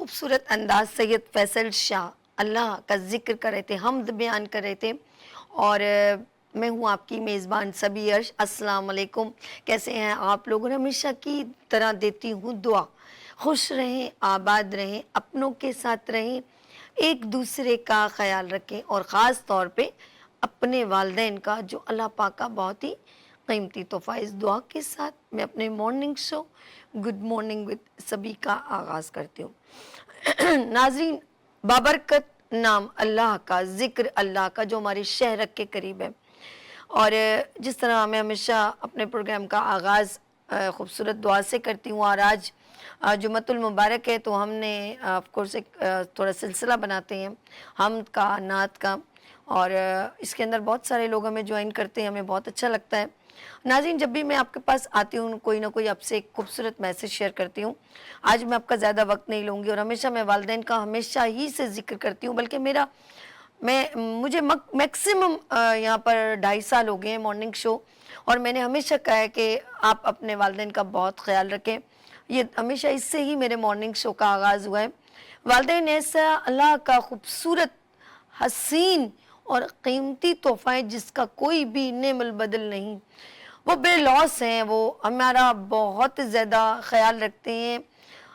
खूबसूरत अंदाज सैयद फैसल शाह अल्लाह का ज़िक्र कर रहे थे, हम्द बयान कर रहे थे। और मैं हूँ आपकी मेज़बान सबी अर्श। अस्सलाम वालेकुम, कैसे हैं आप लोग? और हमेशा की तरह देती हूँ दुआ, खुश रहें, आबाद रहें, अपनों के साथ रहें, एक दूसरे का ख़याल रखें और ख़ास तौर पे अपने वालिदैन का, जो अल्लाह पाक का बहुत ही कीमती तोहफ़ा। इस दुआ के साथ मैं अपने morning show good morning with सभी का आगाज़ करती हूँ। नाज़रीन, बाबरकत नाम अल्लाह का, ज़िक्र अल्लाह का जो हमारे शहर के करीब है। और जिस तरह मैं हमेशा अपने प्रोग्राम का आगाज़ खूबसूरत दुआ से करती हूँ, और आज जुम्मतुल मुबारक है, तो हमने ऑफ कोर्स एक थोड़ा सिलसिला बनाते हैं हम्द का, नात का। और इसके अंदर बहुत सारे लोग हमें ज्वाइन करते हैं, हमें बहुत अच्छा लगता है। नाज़रीन, जब भी मैं आपके पास आती हूँ, कोई ना कोई आपसे एक खूबसूरत मैसेज शेयर करती हूँ। आज मैं आपका ज़्यादा वक्त नहीं लूँगी, और हमेशा मैं वालिदैन का हमेशा ही से ज़िक्र करती हूँ, बल्कि मुझे मैक्सिमम यहाँ पर 2.5 साल हो गए हैं मॉर्निंग शो, और मैंने हमेशा कहा है कि आप अपने वालिदैन का बहुत ख्याल रखें। ये हमेशा इससे ही मेरे मॉर्निंग शो का आगाज़ हुआ है। वालिदैन ऐसा अल्लाह का खूबसूरत, हसीन और कीमती तोहफ़ा है जिसका कोई भी नेमल बदल नहीं। वो बेलौस हैं, वो हमारा बहुत ज़्यादा ख़याल रखते हैं।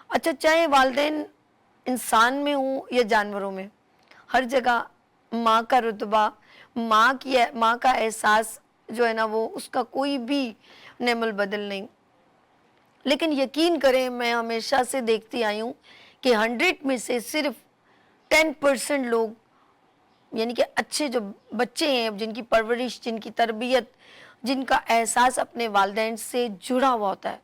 अच्छा, चाहे वालिदैन इंसान में हों या जानवरों में, हर जगह माँ का रुतबा, माँ का एहसास जो है ना, वो उसका कोई भी नेमल बदल नहीं। लेकिन यकीन करें, मैं हमेशा से देखती आई हूँ कि 100 में से सिर्फ 10% लोग, यानी कि अच्छे जो बच्चे हैं, जिनकी परवरिश, जिनकी तरबियत, जिनका एहसास अपने वालिदैन से जुड़ा हुआ होता है।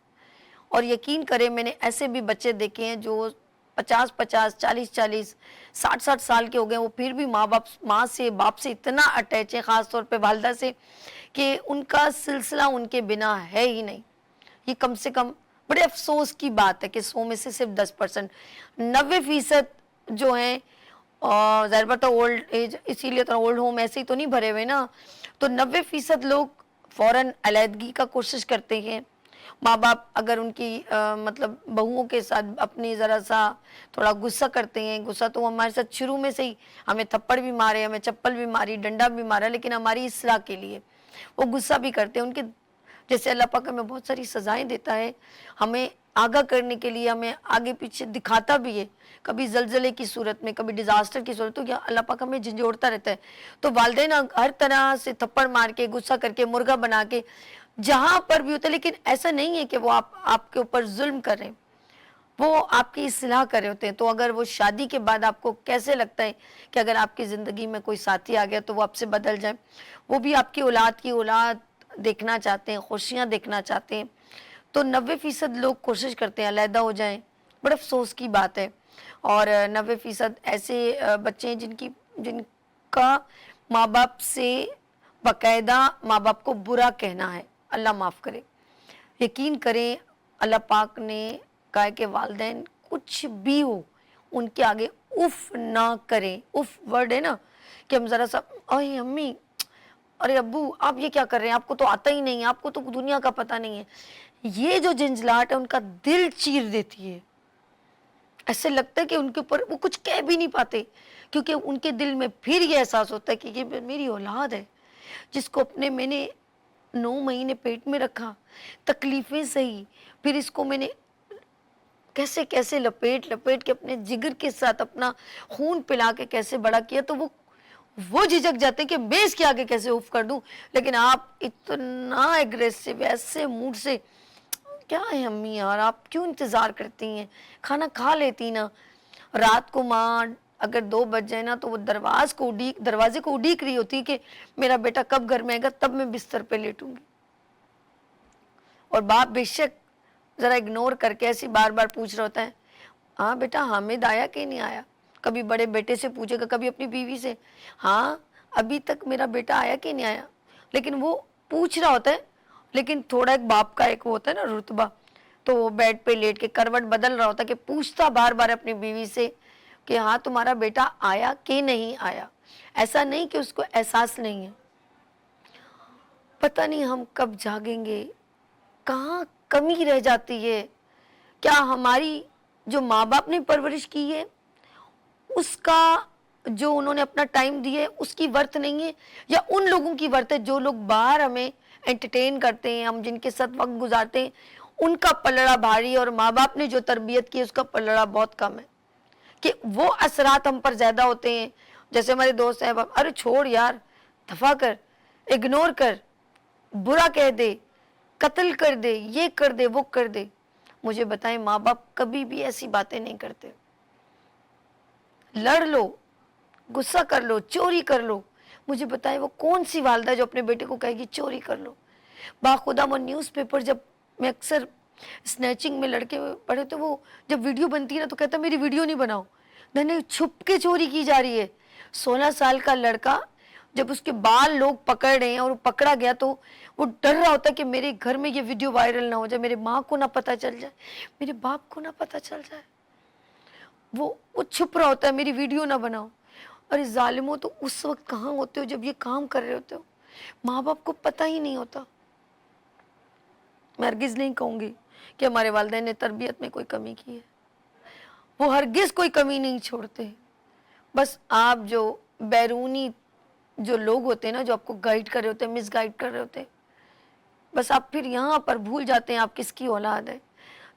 और यकीन करें, मैंने ऐसे भी बच्चे देखे हैं जो 50-50, 40-40, 60-60 साल के हो गए, वो फिर भी माँ से, बाप से इतना अटैच है, ख़ास तौर पे वालिदा से, कि उनका सिलसिला उनके बिना है ही नहीं। ये कम से कम बड़े अफसोस की बात है कि 100 में से सिर्फ 10%, 90% जो हैं, और ज़ाहिर बात है ओल्ड एज, इसीलिए तो ओल्ड होम ऐसे ही तो नहीं भरे हुए ना, तो 90% लोग फ़ौरन अलहदगी का कोशिश करते हैं। माँ बाप अगर उनकी मतलब बहुओं के साथ अपनी ज़रा सा थोड़ा गुस्सा करते हैं, गुस्सा तो वो हमारे साथ शुरू में से ही, हमें थप्पड़ भी मारे, हमें चप्पल भी मारी, डंडा भी मारा, लेकिन हमारी इस्लाह के लिए वो गुस्सा भी करते हैं। उनके जैसे अल्लाह पाक हमें बहुत सारी सज़ाएँ देता है, हमें आगाह करने के लिए, हमें आगे पीछे दिखाता भी है, कभी ज़लज़ले की सूरत में, कभी डिज़ास्टर की सूरत, तो क्या अल्लाह पाक हमें झंझोड़ता रहता है। तो वालिदैन हर तरह से थप्पड़ मार के, गुस्सा करके, मुर्गा बना के, जहाँ पर भी होता है, लेकिन ऐसा नहीं है कि वो आपके ऊपर ज़ुल्म कर रहे हैं, वो आपकी इस्लाह कर रहे होते हैं। तो अगर वो शादी के बाद आपको कैसे लगता है कि अगर आपकी ज़िंदगी में कोई साथी आ गया तो वो आपसे बदल जाए, वो भी आपकी औलाद की औलाद देखना चाहते हैं, खुशियाँ देखना चाहते हैं, तो 90% लोग कोशिश करते हैं अलहदा हो जाएँ। बड़े अफ़सोस की बात है। और 90% ऐसे बच्चे हैं जिनका माँ बाप से बाकायदा माँ बाप को बुरा कहना है, अल्लाह माफ़ करे। यकीन करें, अल्लाह पाक ने कहा है कि वालिदैन कुछ भी हो, उनके आगे उफ़ ना करें। उफ़ वर्ड है ना, कि हम ज़रा सा, अरे अम्मी, अरे अब्बू, आप ये क्या कर रहे हैं, आपको तो आता ही नहीं है, आपको तो दुनिया का पता नहीं है। ये जो झंझलाहट है, उनका दिल चीर देती है। ऐसे लगता है कि उनके ऊपर वो कुछ कह भी नहीं पाते, क्योंकि उनके दिल में फिर ये एहसास होता है कि ये मेरी औलाद है, जिसको मैंने 9 महीने पेट में रखा, तकलीफ़ें सही, फिर इसको मैंने कैसे-कैसे लपेट-लपेट के अपने जिगर के साथ अपना खून पिला के कैसे बड़ा किया, तो वो झिझक जाते हैं कि मैं इसके आगे कैसे उफ़ कर दूँ। लेकिन आप इतना एग्रेसिव, ऐसे मूड से, क्या है अम्मी यार, आप क्यों इंतज़ार करती हैं? खाना खा लेती ना। रात को माँ अगर 2 बज जाए ना, तो वो दरवाज़े को उड़ीक रही होती है कि मेरा बेटा कब घर में आएगा, तब मैं बिस्तर पे लेटूँगी। और बाप बेशक ज़रा इग्नोर करके ऐसे बार-बार पूछ रहा होता है, हाँ बेटा, हामिद आया कि नहीं आया? कभी बड़े बेटे से पूछेगा, कभी अपनी बीवी से, हाँ, अभी तक मेरा बेटा आया कि नहीं आया? लेकिन वो पूछ रहा होता है, लेकिन थोड़ा एक बाप का एक वो होता है ना रुतबा, तो वो बेड पे लेट के करवट बदल रहा होता है कि पूछता बार-बार अपनी बीवी से कि हाँ, तुम्हारा बेटा आया कि नहीं आया? ऐसा नहीं कि उसको एहसास नहीं है। पता नहीं हम कब जागेंगे, कहाँ कमी रह जाती है? क्या हमारी جو माँ बाप ने परवरिश की है उसका जो उन्होंने अपना टाइम दिया है उसकी वर्थ नहीं है, या उन लोगों की वर्थ है जो लोग बाहर हमें एंटरटेन करते हैं, हम जिनके साथ वक्त गुजारते हैं, उनका पलड़ा भारी है और माँ बाप ने जो तरबियत की है उसका पलड़ा बहुत कम है, कि वो असरात हम पर ज़्यादा होते हैं। जैसे हमारे दोस्त हैं, अरे छोड़ यार, दफ़ा कर, इग्नोर कर, बुरा कह दे, कत्ल कर दे, ये कर दे, वो कर दे। मुझे बताएं, माँ बाप कभी भी ऐसी बातें नहीं करते। लड़ लो, गुस्सा कर लो, चोरी कर लो, मुझे बताएं वो कौन सी वालदा जो अपने बेटे को कहेगी चोरी कर लो। बाखुदा वो न्यूज़पेपर, जब मैं अक्सर स्नैचिंग में लड़के पढ़े तो वो जब वीडियो बनती है ना तो कहता मेरी वीडियो नहीं बनाओ, नहीं छुप के चोरी की जा रही है। 16 साल का लड़का जब उसके बाल लोग पकड़ रहे हैं और पकड़ा गया तो वो डर रहा होता है कि मेरे घर में ये वीडियो वायरल ना हो जाए, मेरे माँ को ना पता चल जाए, मेरे बाप को ना पता चल जाए। वो छुप रहा होता है, मेरी वीडियो ना बनाओ। अरे जालिमों, तो उस वक्त कहाँ होते हो जब ये काम कर रहे होते हो? माँ बाप को पता ही नहीं होता। मैं हरगिज़ नहीं कहूँगी कि हमारे वालिदैन ने तरबियत में कोई कमी की है, वो हरगिज़ कोई कमी नहीं छोड़ते। बस आप जो बैरूनी जो लोग होते हैं ना, जो आपको गाइड कर रहे होते हैं, मिसगाइड कर रहे होते हैं, बस आप फिर यहाँ पर भूल जाते हैं आप किसकी औलाद है।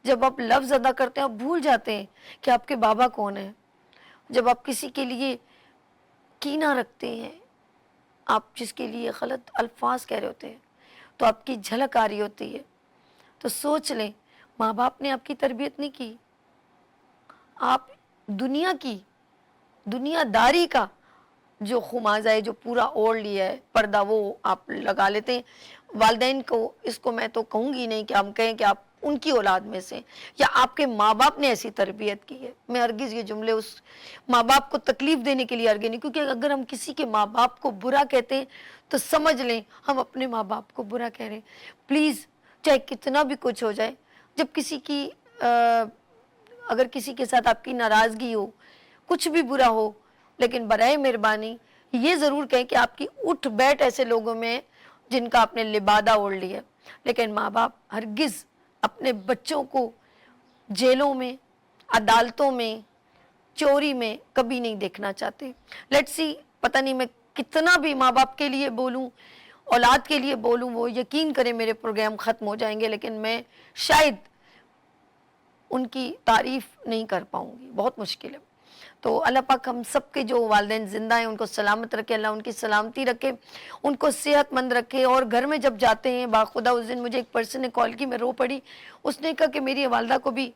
जब आप लफ्ज़ अदा करते हैं आप भूल जाते हैं कि आपके बाबा कौन है। जब आप किसी के लिए कीना रखते हैं, आप जिसके लिए गलत अल्फाज कह रहे होते हैं, तो आपकी झलक आ रही होती है। तो सोच लें, माँ बाप ने आपकी तरबियत नहीं की, आप दुनिया की, दुनियादारी का जो खुमाजा है, जो पूरा ओढ़ लिया है पर्दा, वो आप लगा लेते हैं। वालिदैन को इसको मैं तो कहूँगी नहीं कि हम कहें कि आप उनकी औलाद में से, या आपके माँ बाप ने ऐसी तरबियत की है। मैं हरगिज़ ये जुमले उस माँ बाप को तकलीफ़ देने के लिए हरगिज़ नहीं, क्योंकि अगर हम किसी के माँ बाप को बुरा कहते हैं तो समझ लें हम अपने माँ बाप को बुरा कह रहे हैं। प्लीज़, चाहे कितना भी कुछ हो जाए, जब किसी की अगर किसी के साथ आपकी नाराज़गी हो, कुछ भी बुरा हो, लेकिन बराए मेहरबानी ये ज़रूर कहें कि आपकी उठ बैठ ऐसे लोगों में है जिनका आपने लिबादा ओढ़ लिया। लेकिन माँ बाप हरगिज़ अपने बच्चों को जेलों में, अदालतों में, चोरी में कभी नहीं देखना चाहते। लेट्स सी, पता नहीं मैं कितना भी माँ बाप के लिए बोलूँ, औलाद के लिए बोलूँ, वो यकीन करें मेरे प्रोग्राम ख़त्म हो जाएंगे, लेकिन मैं शायद उनकी तारीफ़ नहीं कर पाऊँगी, बहुत मुश्किल है। तो अल्लाह पाक हम सब के जो वालिदैन ज़िंदा हैं उनको सलामत रखे, अल्लाह उनकी सलामती रखे, उनको सेहतमंद रखे। और घर में जब जाते हैं, बाखुदा उस दिन मुझे एक पर्सन ने कॉल की, मैं रो पड़ी। उसने कहा कि मेरी वालदा को भी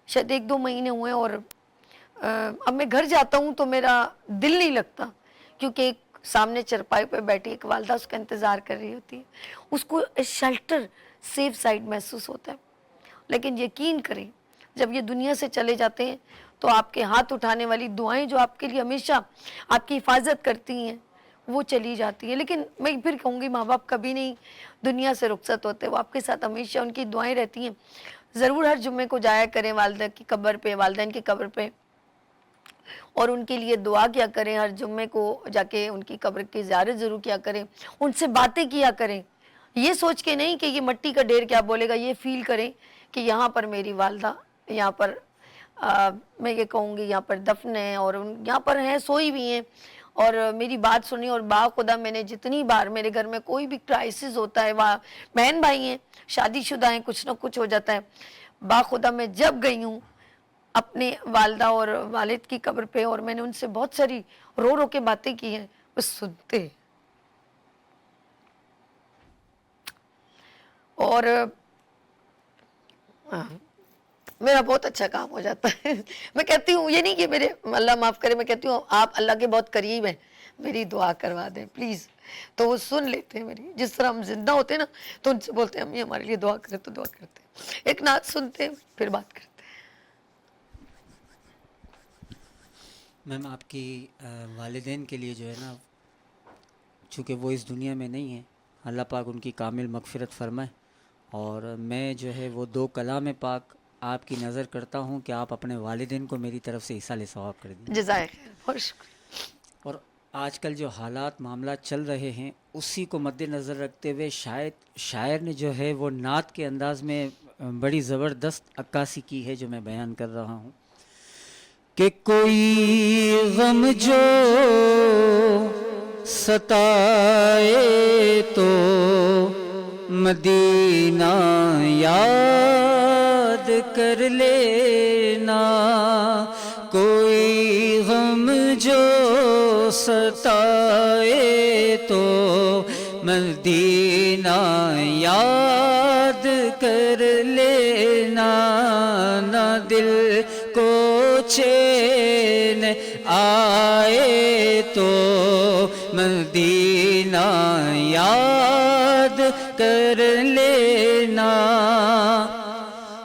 शायद 1-2 महीने हुए और अब मैं घर जाता हूँ तो मेरा दिल नहीं लगता, क्योंकि एक सामने चरपाई पे बैठी एक वालदा उसका इंतज़ार कर रही होती है, उसको शेल्टर, सेफ साइड महसूस होता है। लेकिन यकीन करें, जब ये दुनिया से चले जाते हैं तो आपके हाथ उठाने वाली दुआएं जो आपके लिए हमेशा आपकी हिफाजत करती हैं वो चली जाती हैं। लेकिन मैं फिर कहूँगी, माँ बाप कभी नहीं दुनिया से रुखसत होते, वो आपके साथ हमेशा, उनकी दुआएं रहती हैं। ज़रूर हर जुम्मे को जाया करें वालिदा की कब्र पे, वालिदैन की कब्र पे, और उनके लिए दुआ किया करें। हर जुम्मे को जाके उनकी कब्र की ज़ियारत ज़रूर किया करें, उनसे बातें किया करें, ये सोच के नहीं कि ये मट्टी का ढेर क्या बोलेगा, ये फील करें कि यहाँ पर मेरी वालदा, यहाँ पर मैं ये कहूँगी यहाँ पर दफन है और यहाँ पर हैं, सोई भी हैं और मेरी बात सुनी। और बाखुदा मैंने जितनी बार मेरे घर में कोई भी क्राइसिस होता है, वहाँ बहन भाई हैं, शादीशुदा हैं, कुछ ना कुछ हो जाता है, बाखुदा मैं जब गई हूँ अपने वालदा और वालिद की कब्र पे और मैंने उनसे बहुत सारी रो रो के बातें की हैं, वो सुनते और मेरा बहुत अच्छा काम हो जाता है। मैं कहती हूँ, ये नहीं कि मेरे, अल्लाह माफ़ करे, मैं कहती हूँ आप अल्लाह के बहुत करीब हैं, मेरी दुआ करवा दें प्लीज़। तो वो सुन लेते हैं मेरी, जिस तरह हम जिंदा होते हैं ना तो उनसे बोलते हैं अम्मी हमारे लिए दुआ करें, तो दुआ करते हैं, एक नात सुनते हैं, फिर बात करते हैं। मैम, आपकी वालिदैन के लिए जो है ना, चूँकि वो इस दुनिया में नहीं है, अल्लाह पाक उनकी कामिल मग़फ़िरत फ़रमाए। और मैं जो है वो 2 कलाम पाक आपकी नज़र करता हूँ कि आप अपने वालिदैन को मेरी तरफ़ से इसाले सवाब कर दीजिए। जज़ाए खैर, बहुत शुक्रिया। और आजकल जो हालात मामला चल रहे हैं उसी को मद्देनज़र रखते हुए शायद शायर ने जो है वो नात के अंदाज़ में बड़ी ज़बरदस्त अक्कासी की है जो मैं बयान कर रहा हूँ। کہ کوئی غم جو ستائے تو مدینہ یاد کر لینا، کوئی غم جو ستائے تو مدینہ یاد کر لینا، نہ دل کو چین آئے تو مدینہ یاد کر لینا،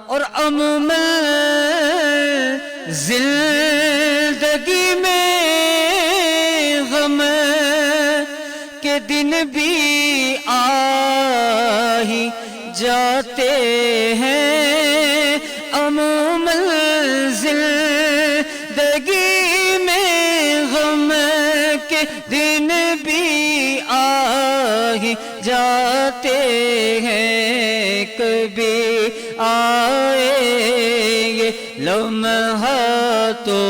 اور زندگی میں غم کے دن بھی آ ہی جاتے ہیں، زندگی میں غم کے دن بھی آ ہی جاتے ہیں، کبھی آئیں گے لمحہ تو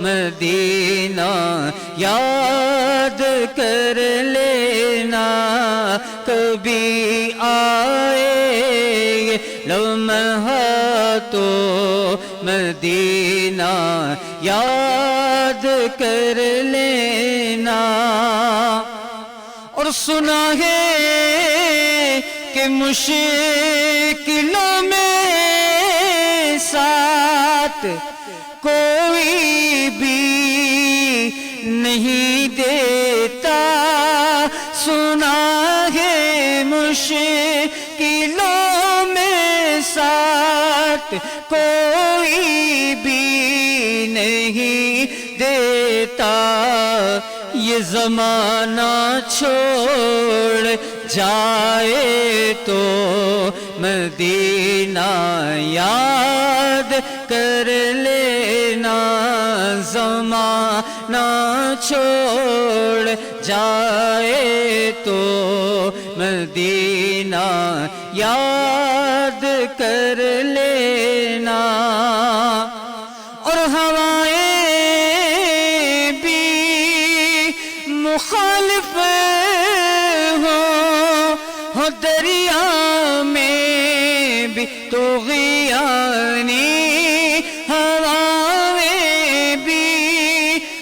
مدینہ یاد کر لینا، کبھی آئیں گے لمحہ تو مدینہ یاد کر لینا، اور سنا ہے کہ مشکلوں میں ساتھ کوئی بھی نہیں دیتا، سنا ہے مشکلوں میں ساتھ کوئی بھی نہیں دیتا، یہ زمانہ چھوڑ جائے تو مدینہ یاد کر لینا، زمانہ چھوڑ جائے تو مدینہ یاد کر لینا، اور ہوائیں بھی مخالف ہو دریا میں بھی طغیانی، ہوائیں بھی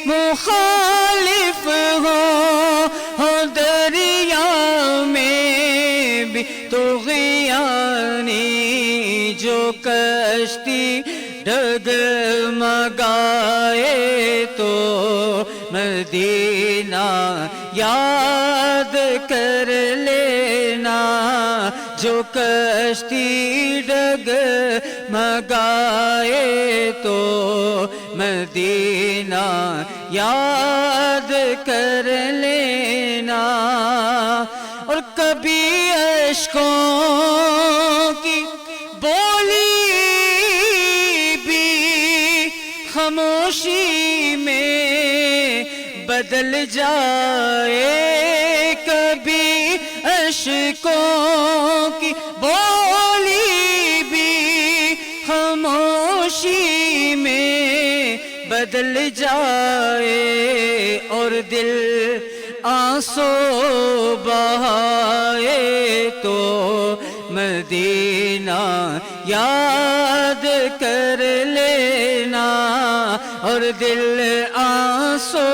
مخالف ہو دریا میں بھی طغیانی، جو کشتی ڈگمگائے تو مدینہ یاد کر لینا، جو کشتی ڈگمگائے تو مدینہ یاد کر لینا، اور کبھی اشکوں کی بولی بھی خاموشی میں بدل جائے، کبھی اشکوں کی بولی بھی خاموشی میں بدل جائے، اور دل آنسو بہائے تو مدینہ یاد کر لینا، اور دل آنسو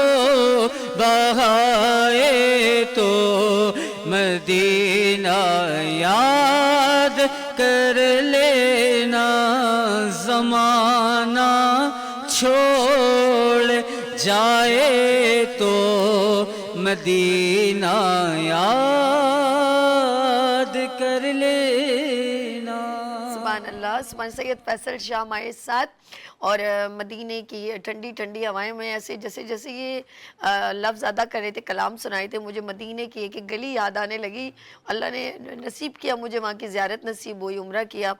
بہائے تو مدینہ یاد کر لینا، زمانہ چھوڑ جائے تو مدینہ یاد کر لینا۔ سبحان اللہ، سبحان سید فیصل شاہ ہمارے ساتھ، اور مدینے کی ٹھنڈی ٹھنڈی ہوائیں میں ایسے جیسے جیسے یہ لفظ ادا کر رہے تھے، کلام سنائے تھے، مجھے مدینے کی ایک ایک گلی یاد آنے لگی۔ اللہ نے نصیب کیا، مجھے وہاں کی زیارت نصیب ہوئی، عمرہ کیا،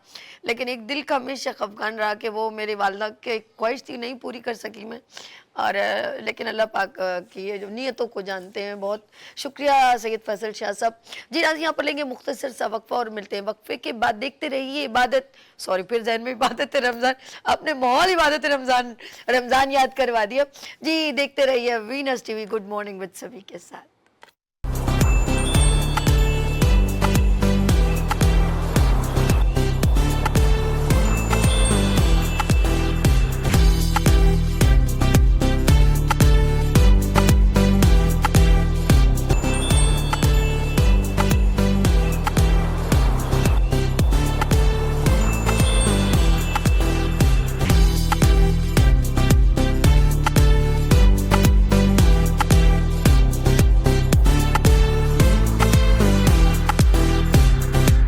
لیکن ایک دل کا ہمیشہ خفگان رہا کہ وہ میرے والدہ کی خواہش تھی، نہیں پوری کر سکی میں۔ اور لیکن اللہ پاک کی یہ جو نیتوں کو جانتے ہیں. بہت شکریہ سید فیصل شاہ صاحب. جی ناظرین یہاں پر لیں گے مختصر سا وقفہ اور ملتے ہیں وقفے کے بعد. دیکھتے رہیے عبادت پھر ذہن میں عبادت رمضان اپنے ماحول عبادت رمضان یاد کروا دیا. جی دیکھتے رہیے وینس ٹی وی. گڈ مارننگ وتھ سبھی کے ساتھ.